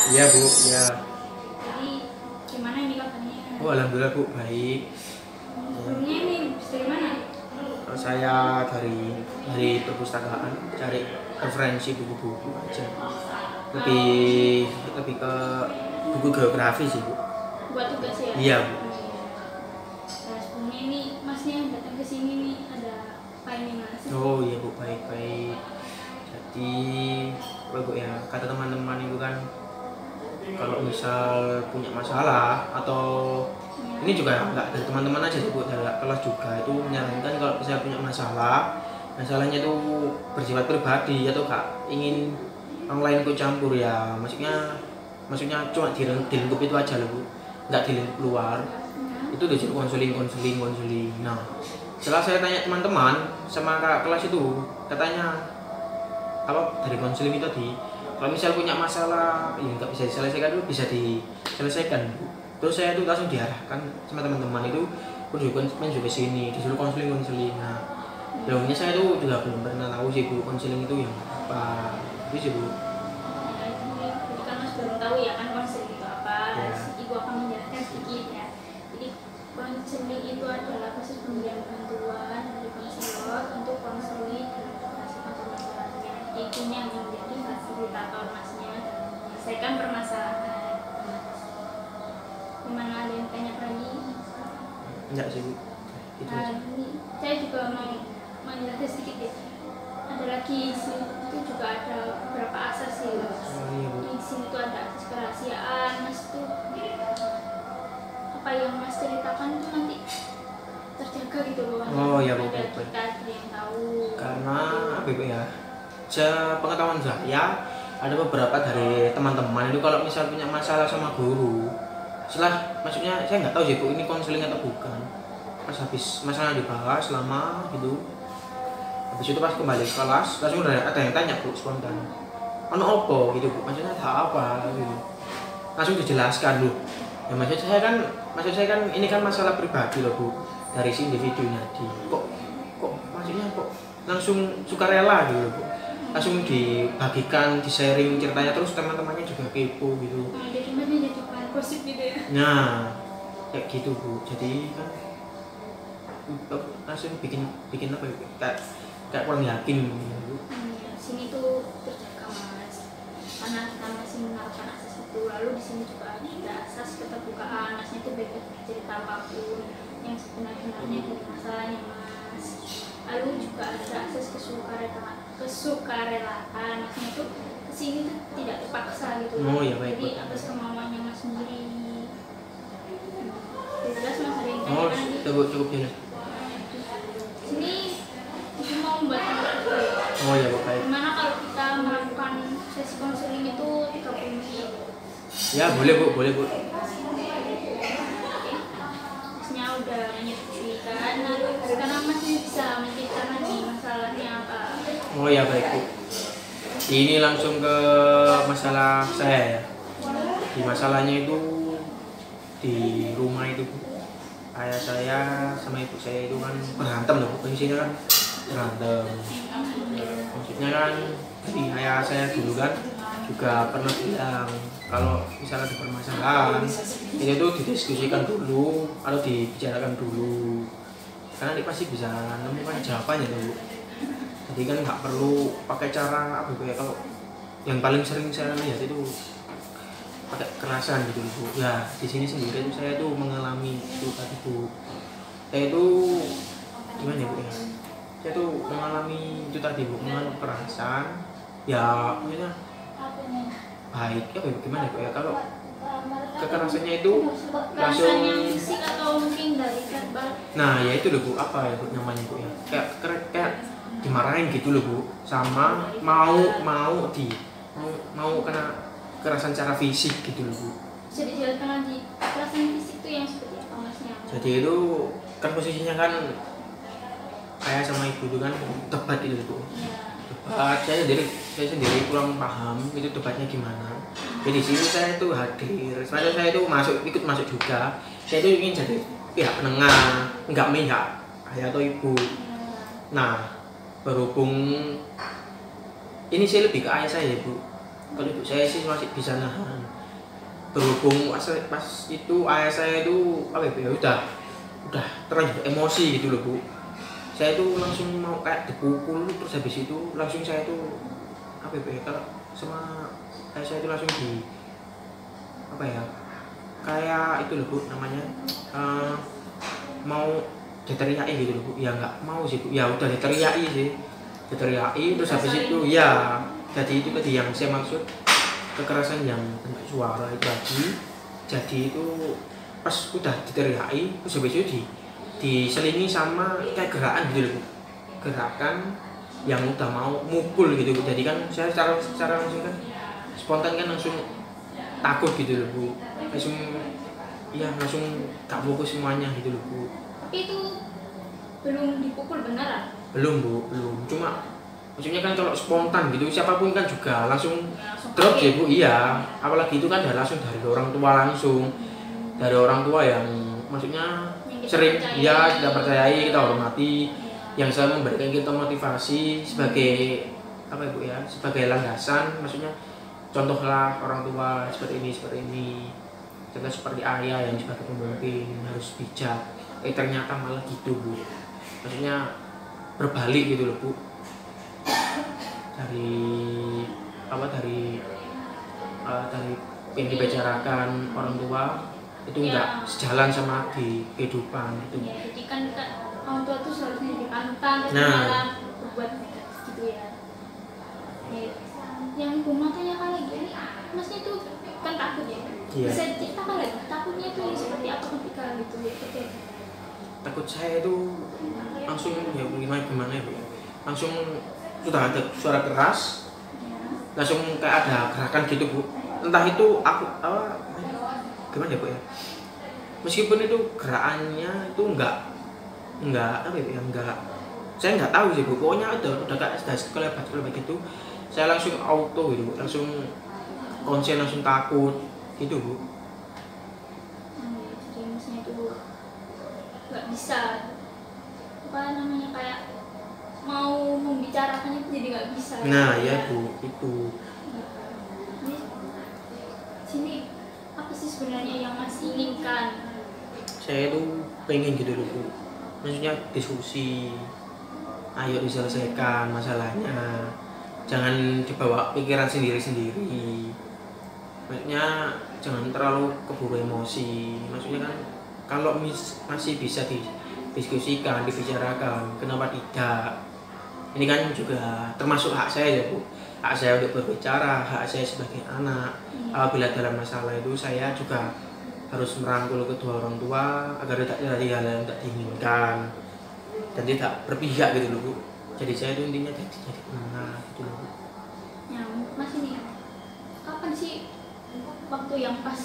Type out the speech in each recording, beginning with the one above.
Iya Bu, ya. Jadi gimana ini kabarnya? Oh alhamdulillah Bu, baik. Sebelumnya ini dari mana? Saya dari perpustakaan cari referensi buku-buku aja. Lebih lebih ke buku geografi sih Bu. Buat tugas ya? Iya Bu. Nah sebelumnya ini masnya datang ke sini nih ada apa ini mas? Oh iya Bu, baik-baik. Jadi apa Bu ya, kata teman-teman itu kan kalau misal punya masalah atau ini juga nggak dari teman-teman aja sih Bu, dari kelas juga itu menyarankan kalau misalnya punya masalahnya itu bersifat pribadi atau gak ingin orang lain ikut campur ya, maksudnya cuma dilingkup itu aja loh Bu, nggak dilingkup luar, itu disuruh konseling. Nah setelah saya tanya teman-teman sama kakak kelas itu katanya apa dari konseling itu tadi, kalau misal punya masalah yang nggak bisa diselesaikan itu bisa diselesaikan Bu. Terus saya tuh langsung diarahkan sama teman-teman itu kunjungan ke sini, disuruh konseling. Nah sebelumnya saya tuh juga belum pernah tahu sih Bu konseling itu yang apa itu sih Bu. Nah, jadi kan mas belum tahu ya kan konseling itu apa. Ya. Ibu akan menjelaskan sedikit ya. Jadi konseling itu adalah proses pemberian bantuan dari konselor untuk konseling dan advokasi masalahnya. Itu yang menjadi fasilitator masnya dalam menyelesaikan permasalahan. Gimana ada yang tanya lagi? Enggak sih Bu, itu Nah, aja. ini saya juga mau menjelaskan sedikit ya. Ada lagi di sini itu juga ada beberapa asas sih. Oh iya Bu. Di sini tuh ada asas kerahasiaan. Mas tuh apa yang Mas ceritakan tuh nanti terjaga gitu loh. Oh iya Bu, Ada baik. kita ada yang tahu. Karena apa Bu ya, pengetahuan saya ada beberapa dari teman-teman itu kalau misal punya masalah sama guru, maksudnya saya nggak tahu sih Bu ini konseling atau bukan, pas habis masalah dibahas lama gitu, habis itu pas kembali ke kelas langsung ada yang tanya Bu spontan, ono opo gitu Bu, maksudnya ada apa gitu, langsung dijelaskan loh. Ya maksud saya kan ini kan masalah pribadi loh Bu, dari si individunya kok maksudnya kok langsung sukarela gitu Bu, langsung dibagikan, di sharing ceritanya, terus teman-temannya juga kepo gitu. Nah, jadi mana jadi bahan gosip gitu ya. Nah kayak gitu Bu, jadi kan langsung bikin apa ya, kayak kurang yakin gitu. Sini tuh terjaga mas, karena kita masih menerapkan asas itu. Lalu di sini juga ada asas keterbukaan. Masnya tuh bebas cerita apapun yang sebenarnya dari masalahnya mas. Lalu juga ada asas kesukarelaan. Masnya tuh kesini tuh tidak terpaksa gitu. Oh ya baik. Jadi atas kemauannya mas sendiri. Jelas mas, ada yang tanya Oh lagi? cukup jelas. Sini itu mau membuat Oh ya baik. gimana kalau kita melakukan sesi konseling itu 30 menit? Ya boleh Bu. Masnya udah menyetujui kan? Nah, sekarang masih bisa menceritakan nih masalahnya apa? Oh ya baik Bu. Ini langsung ke masalah saya ya. Di masalahnya itu di rumah itu Bu. Ayah saya sama ibu saya itu kan berantem loh Bu. Kondisinya kan berantem. Maksudnya kan dari ayah saya dulu kan juga pernah bilang kalau misalnya ada permasalahan itu tuh didiskusikan dulu atau dibicarakan dulu, karena dia pasti bisa menemukan jawabannya tuh Bu. Jadi kan nggak perlu pakai cara apa ya, kalau yang paling sering saya lihat itu pakai kekerasan gitu Bu. Ya di sini sendiri itu saya tuh mengalami itu tadi Bu. Saya itu gimana ya Bu ya? Saya tuh mengalami itu tadi Bu, mengalami kekerasan. Ya maksudnya baik ya gimana Bu ya, kalau kekerasannya itu langsung. Kekerasan yang fisik atau mungkin dari verbal? Nah ya itu loh Bu, apa ya Bu namanya Bu ya, kayak dimarahin gitu loh Bu, sama mau kena kekerasan secara fisik gitu loh Bu. Bisa dijelaskan lagi kekerasan fisik itu yang seperti apa masnya? Jadi itu kan posisinya kan ayah sama ibu itu kan debat itu Bu. Debat, saya sendiri kurang paham itu debatnya gimana. Jadi di sini saya tuh hadir, saya itu ikut masuk juga. Saya itu ingin jadi pihak penengah, enggak pihak ayah atau ibu. Nah berhubung ini saya lebih ke ayah saya Bu. Kalau ibu saya sih masih bisa nahan. Berhubung pas itu ayah saya itu apa ya, udah terlanjur emosi gitu loh bu. Saya itu langsung mau kayak dipukul, terus habis itu langsung saya itu apa ya, kalau sama ayah saya itu langsung di apa ya, kayak itu loh bu namanya, mau diteriaki gitu loh bu. Ya nggak mau sih bu, ya udah diteriaki terus habis itu ya jadi itu tadi yang saya maksud, kekerasan yang bentuk suara itu tadi. Jadi itu pas udah diteriaki terus habis itu diselingi sama kayak gerakan gitu loh, gerakan yang udah mau mukul gitu. Jadi kan saya secara langsung kan spontan kan langsung takut gitu loh bu, langsung tak fokus semuanya gitu loh bu. Tapi itu belum dipukul beneran? Belum bu, belum, cuma maksudnya kan kalau spontan gitu siapapun kan juga langsung Langsung drop kaget. ya bu. Iya, apalagi itu kan langsung dari orang tua langsung, dari orang tua yang maksudnya Yang kita sering percayai. ya kita percayai, kita hormati, Iya. yang selalu memberikan kita motivasi sebagai apa ya bu ya, sebagai landasan. Maksudnya contohlah orang tua seperti ini, contoh seperti ayah yang sebagai pemimpin harus bijak. Ternyata malah gitu bu, maksudnya berbalik gitu loh bu, dari yang dibicarakan orang tua itu enggak sejalan sama di kehidupan gitu. Ya, jadi kan orang tua tuh seharusnya dipanutan, tapi Nah. malah berbuat negatif gitu ya. Ya, yang ibu mau tanya kali gini, masnya tuh kan takut ya? Iya. Bisa ceritakan lagi takutnya tuh seperti apa ketika gitu ya? Takut saya itu langsung ya gimana ya bu, langsung sudah ada suara keras, langsung kayak ada gerakan gitu bu. Entah itu aku gimana ya bu ya, meskipun itu gerakannya itu enggak apa ya, enggak, saya nggak tahu sih bu. Pokoknya udah kayak sekelebat gitu, saya langsung auto gitu, langsung konsen, langsung takut gitu bu. Jadi masnya tuh nggak bisa apa namanya kayak mau membicarakannya itu jadi nggak bisa. Nah ya bu, itu Ini sini apa sih sebenarnya yang Mas inginkan? saya itu pengen gitu loh bu, maksudnya diskusi, ayo diselesaikan masalahnya, jangan dibawa pikiran sendiri-sendiri. Maksudnya jangan terlalu keburu emosi. Maksudnya kan kalau masih bisa didiskusikan, dibicarakan, kenapa tidak? Ini kan juga termasuk hak saya ya bu, hak saya untuk berbicara, hak saya sebagai anak. Apabila dalam masalah itu saya juga harus merangkul kedua orang tua agar tidak terjadi hal yang tidak diinginkan dan tidak berpihak gitu loh bu. Jadi saya itu intinya jadi mana gitu loh bu. Ya, Mas ini kapan sih waktu yang pas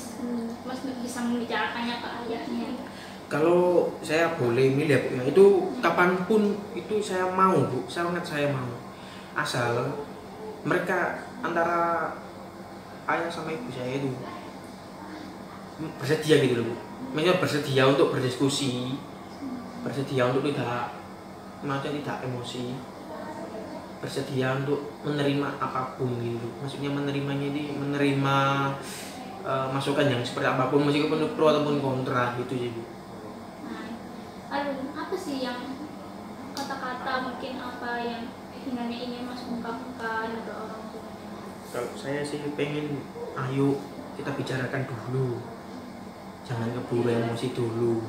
Mas bisa membicarakannya ke ayahnya? Kalau saya boleh milih ya bu ya, itu kapanpun itu saya mau bu, sangat saya mau, asal mereka antara ayah sama ibu saya itu bersedia gitu loh bu. Maksudnya bersedia untuk berdiskusi, bersedia untuk tidak emosi, bersedia untuk menerima apapun gitu. Maksudnya menerimanya ini menerima masukan yang seperti apapun, meskipun pro ataupun kontra gitu sih bu. Apa sih yang kata-kata mungkin apa yang sebenarnya ingin Mas ungkapkan ke orang tua? Kalau saya sih pengen, ayo kita bicarakan dulu, jangan keburu emosi dulu.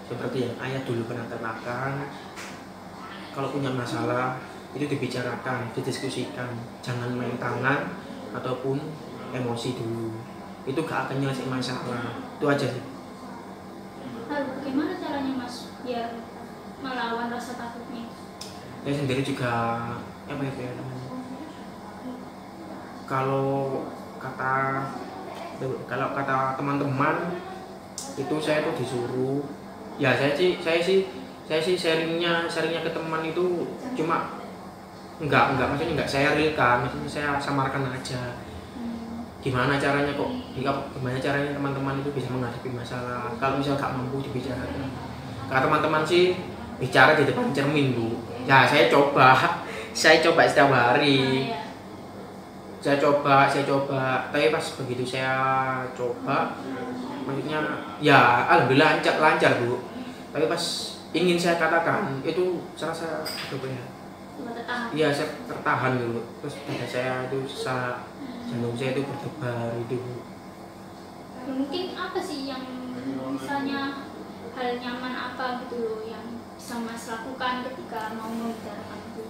Seperti yang ayah dulu pernah katakan, kalau punya masalah itu dibicarakan, didiskusikan, jangan main tangan ataupun emosi dulu. Itu gak akan nyelesain masalah. Itu aja sih. Lalu bagaimana caranya Mas biar melawan rasa takutnya? Saya sendiri juga apa ya namanya, kalau kata teman-teman itu saya tuh disuruh ya, saya sih sharingnya ke teman itu cuma enggak maksudnya enggak saya realkan, maksudnya saya samarkan aja gimana caranya teman-teman itu bisa menghadapi masalah kalau misalnya gak mampu dibicarakan. Karena teman-teman sih bicara di depan cermin bu, ya saya coba setiap hari saya coba, tapi pas begitu saya coba, maksudnya ya alhamdulillah lancar Bu. Tapi pas ingin saya katakan itu serasa apa ya? Iya, saya tertahan dulu. Terus dada saya itu sesak, jantung saya itu berdebar itu Bu. Mungkin apa sih yang misalnya hal nyaman apa gitu loh yang bisa Mas lakukan ketika mau membicarakan itu?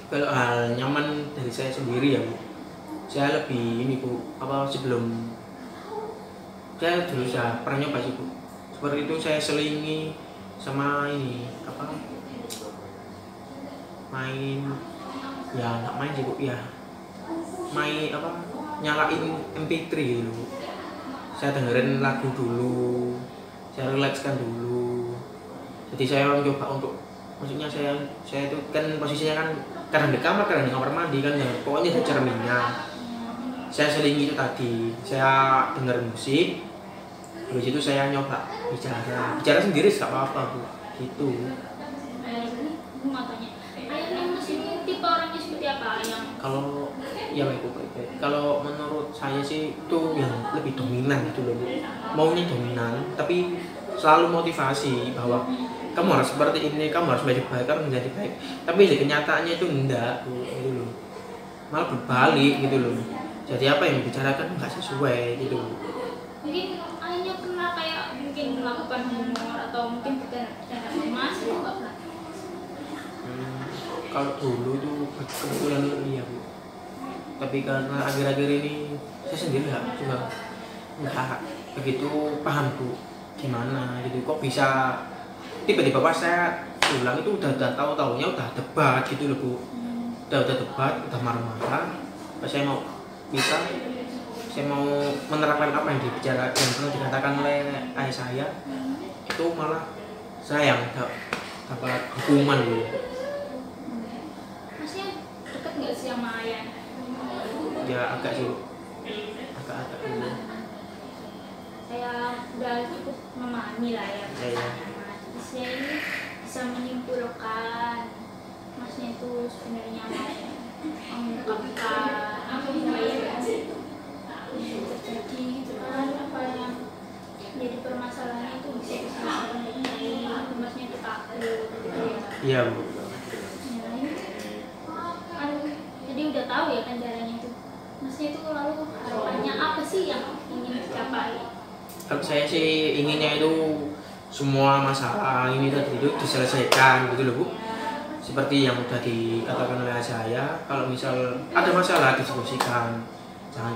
Kalau hal nyaman dari saya sendiri ya Bu, saya lebih ini Bu, apa sebelum saya dulu saya pernah nyoba sih Bu, seperti itu saya selingi sama ini apa main ya nggak main sih Bu ya, main apa nyalain MP3 gitu Bu. Saya dengerin lagu dulu, saya rilekskan dulu. Jadi saya mencoba untuk, maksudnya saya itu kan posisinya kan kadang di kamar mandi kan ya, pokoknya ada cerminnya. Saya selingi itu tadi, saya denger musik, habis itu saya nyoba bicara sendiri gak apa-apa Bu, gitu. Ini mau tanya, ayahnya Mas ini tipe orangnya seperti apa yang? Kalau ya baik Bu, kalau menurut saya sih itu yang lebih dominan gitu loh Bu, maunya dominan, tapi selalu motivasi bahwa kamu harus seperti ini, kamu harus menjadi baik, kamu menjadi baik. Tapi di kenyataannya itu enggak Bu, gitu loh. Malah berbalik gitu loh. Jadi apa yang dibicarakan nggak sesuai gitu loh. Mungkin ayahnya pernah kayak mungkin melakukan humor atau mungkin bercanda Mas itu nggak pernah? Kalau dulu tuh kebetulan iya Bu. Tapi karena akhir-akhir ini saya sendiri nggak begitu paham Bu gimana gitu, kok bisa tiba-tiba pas saya pulang itu udah tahu-taunya udah debat gitu loh Bu, udah debat, udah marah-marah. Pas saya mau bisa, saya mau menerapkan apa yang dibicarakan yang pernah dikatakan oleh ayah saya, itu malah saya yang dapat hukuman Bu. Masnya deket nggak sih sama ayah? Ya agak sih Bu, agak dulu. Saya udah cukup memahami lah ya. Iya. Saya ini bisa menyimpulkan Masnya itu sebenarnya mengungkapkan apa yang terjadi gitu kan, apa yang jadi permasalahan itu bisa diselesaikan dengan baik. Masnya itu takut gitu ya. Iya Bu. Ya, ini kan jadi udah tahu ya kan caranya itu. Masnya itu lalu harapannya apa sih yang ingin dicapai? Kalau saya sih inginnya itu semua masalah ini tadi itu diselesaikan gitu loh Bu. Seperti yang sudah dikatakan oleh saya, kalau misal ada masalah diskusikan, jangan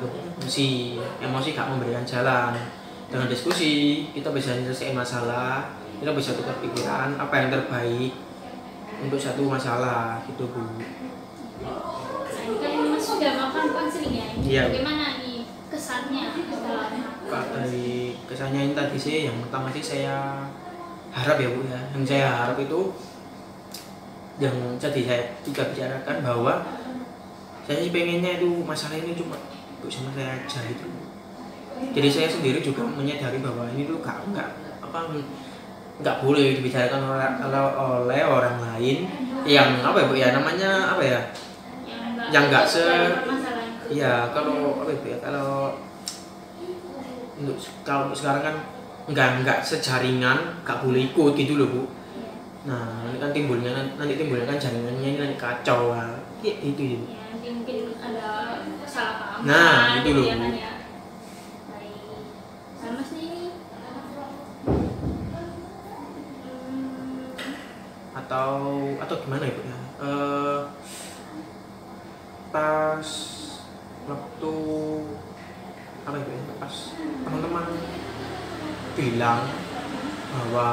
emosi gak memberikan jalan. Dengan diskusi kita bisa menyelesaikan masalah, kita bisa tukar pikiran apa yang terbaik untuk satu masalah gitu Bu. Kan Mas sudah melakukan konseling ya, Iya. bagaimana nih kesannya setelah? Dari kesannya ini tadi sih, yang pertama sih saya harap ya Bu ya, yang saya harap itu yang tadi saya juga bicarakan bahwa saya sih pengennya itu masalah ini cuma Bu sama saya aja gitu. Jadi saya sendiri juga menyadari bahwa ini tuh nggak boleh dibicarakan oleh orang lain yang apa ya Bu ya, namanya apa ya, yang nggak ya kalau apa ya, kalau sekarang kan nggak sejaringan, nggak boleh ikut gitu loh Bu. Nah ini kan nanti timbulnya kan jaringannya ini nanti kacau lah, itu ya. Ya, mungkin ada kesalahpahaman. Nah itu loh ya, Bu. kan, ya. Baik. Nah, Mas ini atau gimana ya Bu ya? Pas waktu apa itu ya, pas teman-teman bilang bahwa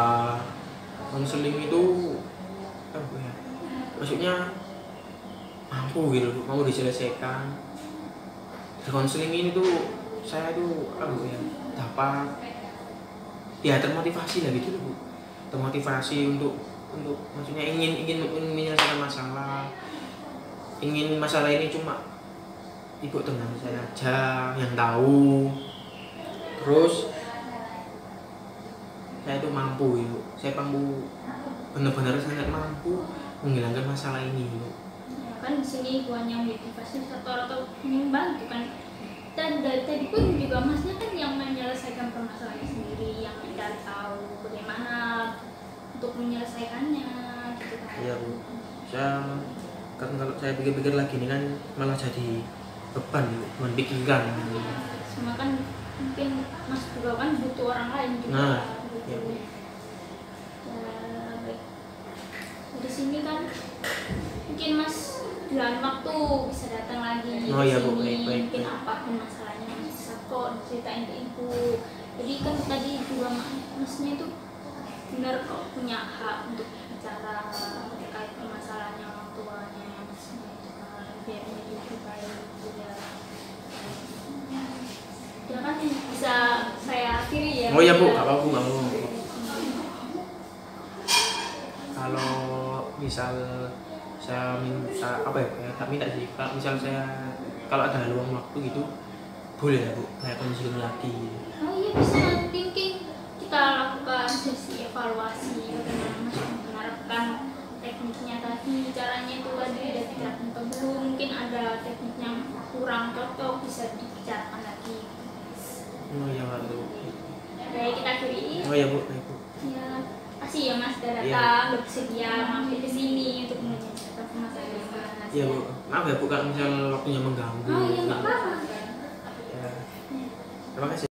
konseling itu apa ya, maksudnya mampu gitu, mau diselesaikan. Di konseling ini tuh saya tuh apa ya, dapat ya termotivasi lah gitu Bu, termotivasi untuk maksudnya ingin menyelesaikan masalah, ingin masalah ini cuma ibu teman saya aja yang tahu. Terus saya itu mampu ya, saya mampu, benar-benar sangat mampu menghilangkan masalah ini. ya kan di sini bukan yang menjadi fasilitator atau membantu kan. Dan dari tadi pun juga masnya kan yang menyelesaikan permasalahannya sendiri, yang mencari tahu bagaimana untuk menyelesaikannya gitu kan. Iya Bu, saya kan kalau saya pikir-pikir lagi ini kan malah jadi beban Bu, memikirkan. Semua kan mungkin Mas juga kan butuh orang lain juga. Nah, gitu. iya, Bu. Ya, baik. Di sini kan mungkin Mas di lain waktu bisa datang lagi Oh, di iya, Bu. sini. Baik. Mungkin apapun masalahnya Mas bisa kok ceritain ke Ibu. Jadi kan tadi juga Masnya itu benar kok punya hak untuk bicara terkait permasalahannya orang tuanya Masnya itu kan, biar menjadi lebih baik gitu ya. Ya kan bisa saya akhiri ya. Oh iya Bu, nggak apa-apa Bu, nggak apa-apa. Kalau misal saya minta apa ya, tak minta sih. Kalau misal saya kalau ada luang waktu gitu, boleh ya Bu, kayak konseling lagi. Oh iya bisa, nanti mungkin kita lakukan sesi evaluasi bagaimana Mas menerapkan tekniknya tadi, caranya itu tadi udah diterapkan atau belum, mungkin ada tekniknya kurang cocok bisa dibicarakan lagi. Oh iya Bu. Baik, kita akhiri. Oh iya Bu, baik Bu. Ya, kasih ya Mas sudah Iya. datang, bersedia mampir ke sini untuk menyelesaikan permasalahan Mas. Iya Bu, maaf ya Bu kalau misal waktunya mengganggu. Oh iya nggak apa-apa. Ya. Terima kasih.